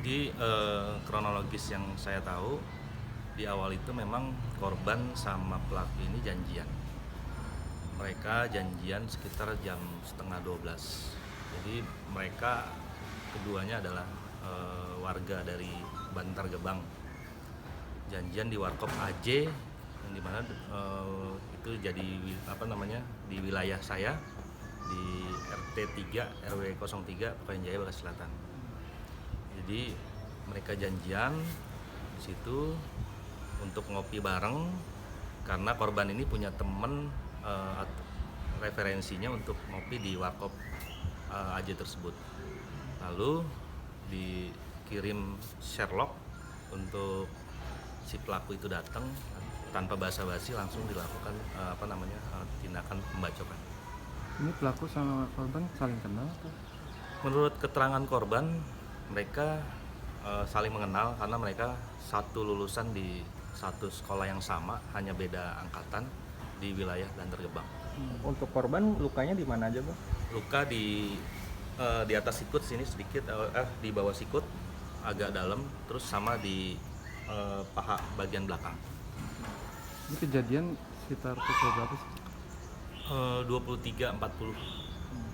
Jadi kronologis yang saya tahu di awal itu memang korban sama pelaku ini janjian. Mereka janjian sekitar jam 11:30. Jadi mereka keduanya adalah warga dari Bantar Gebang. Janjian di Warkop AJ yang dimana itu jadi di wilayah saya di RT 3 RW 03 Pekanbaru Jaya Bekasi Selatan. Jadi mereka janjian di situ untuk ngopi bareng karena korban ini punya teman referensinya untuk ngopi di Warkop AJ tersebut. Lalu dikirim Sherlock untuk si pelaku itu datang tanpa basa-basi langsung dilakukan tindakan pembacokan. Ini pelaku sama korban saling kenal atau? Menurut keterangan korban, mereka saling mengenal karena mereka satu lulusan di satu sekolah yang sama, hanya beda angkatan di wilayah Bantar Gebang. Untuk korban lukanya di mana aja, Bang? Luka di atas sikut sini sedikit, di bawah sikut agak dalam, terus sama di paha bagian belakang. Ini kejadian sekitar pukul berapa sih? 23.40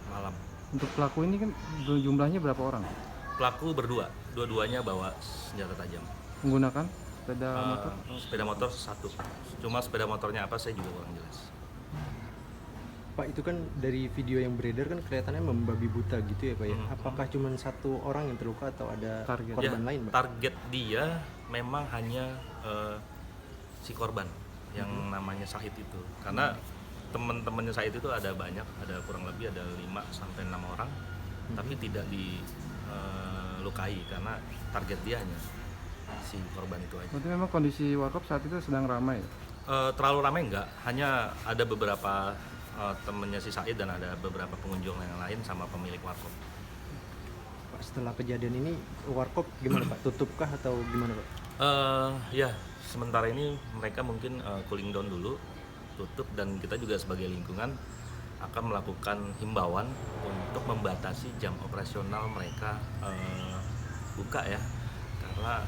malam. Untuk pelaku ini kan jumlahnya berapa orang? Pelaku berdua, dua-duanya bawa senjata tajam. Menggunakan sepeda motor? Sepeda motor satu. Cuma sepeda motornya apa saya juga kurang jelas. Pak, itu kan dari video yang beredar kan kelihatannya membabi buta gitu ya, Pak ya. Apakah cuma satu orang yang terluka atau ada korban lain, Pak? Target dia memang hanya si korban yang namanya Syahid itu. Karena teman-temannya Syahid itu ada banyak, ada kurang lebih ada 5-6 orang, tapi tidak dilukai karena target dia hanya si korban itu aja. Berarti memang kondisi Warkop saat itu sedang ramai ya? Terlalu ramai enggak, hanya ada beberapa temennya si Said dan ada beberapa pengunjung yang lain sama pemilik Warkop. Pak, setelah kejadian ini Warkop gimana, Pak? Tutupkah atau gimana, Pak? Ya, sementara ini mereka mungkin cooling down dulu, tutup, dan kita juga sebagai lingkungan akan melakukan himbauan untuk untuk membatasi jam operasional mereka buka ya, karena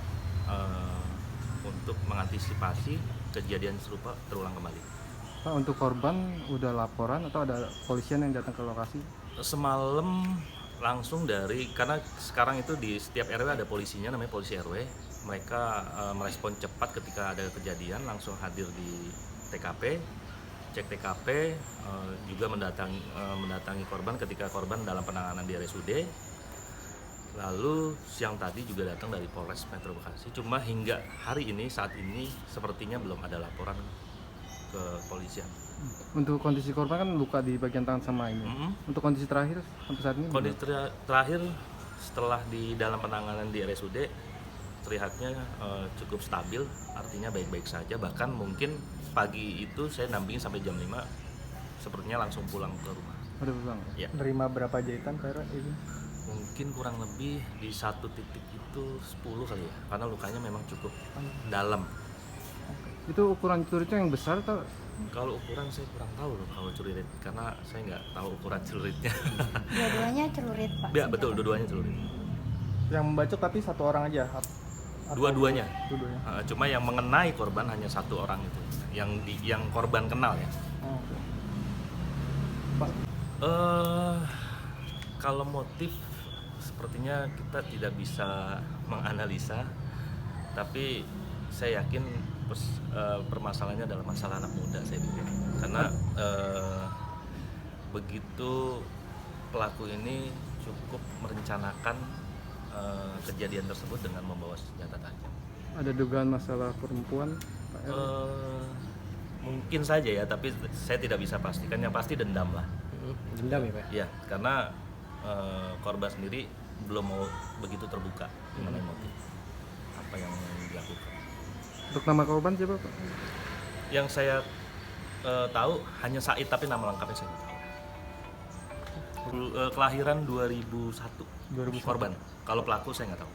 untuk mengantisipasi kejadian serupa terulang kembali. Pak, untuk korban udah laporan atau ada polisian yang datang ke lokasi? Semalam langsung karena sekarang itu di setiap RW ada polisinya, namanya polisi RW. Mereka merespon cepat ketika ada kejadian, langsung hadir di TKP, cek TKP, juga mendatangi korban ketika korban dalam penanganan di RSUD. Lalu siang tadi juga datang dari Polres Metro Bekasi. Cuma hingga hari ini, saat ini sepertinya belum ada laporan ke polisian. Untuk kondisi korban kan luka di bagian tangan sama ini. Untuk kondisi terakhir sampai saat ini? Kondisi terakhir setelah di dalam penanganan di RSUD terlihatnya cukup stabil, artinya baik-baik saja. Bahkan mungkin pagi itu saya nampingin sampai jam 5, sepertinya langsung pulang ke rumah. Udah pulang? Ya. Nerima berapa jahitan Pak ini? Mungkin kurang lebih di satu titik itu 10 kali ya, karena lukanya memang cukup dalam. Itu ukuran celuritnya yang besar atau? Kalau ukuran saya kurang tahu loh kalau celurit, karena saya nggak tahu ukuran celuritnya. Dua-duanya celurit Pak? Ya betul, dua-duanya celurit. Yang membacok tapi satu orang aja? Dua-duanya. Dua-duanya. Cuma yang mengenai korban hanya satu orang itu, yang korban kenal ya. Pak, Kalau motif sepertinya kita tidak bisa menganalisa, tapi saya yakin permasalahannya adalah masalah anak muda, saya pikir. Karena begitu pelaku ini cukup merencanakan kejadian tersebut dengan membawa senjata tajam. Ada dugaan masalah perempuan, Pak R? Mungkin saja ya, tapi saya tidak bisa pastikan. Yang pasti dendam lah. dendam ya Pak? Ya, karena korban sendiri belum mau begitu terbuka mengenai motif apa yang dilakukan. Untuk nama korban siapa Pak? Yang saya tahu hanya Said, tapi nama lengkapnya saya nggak tahu. Kelahiran 2001 korban. Kalau pelaku saya nggak tahu.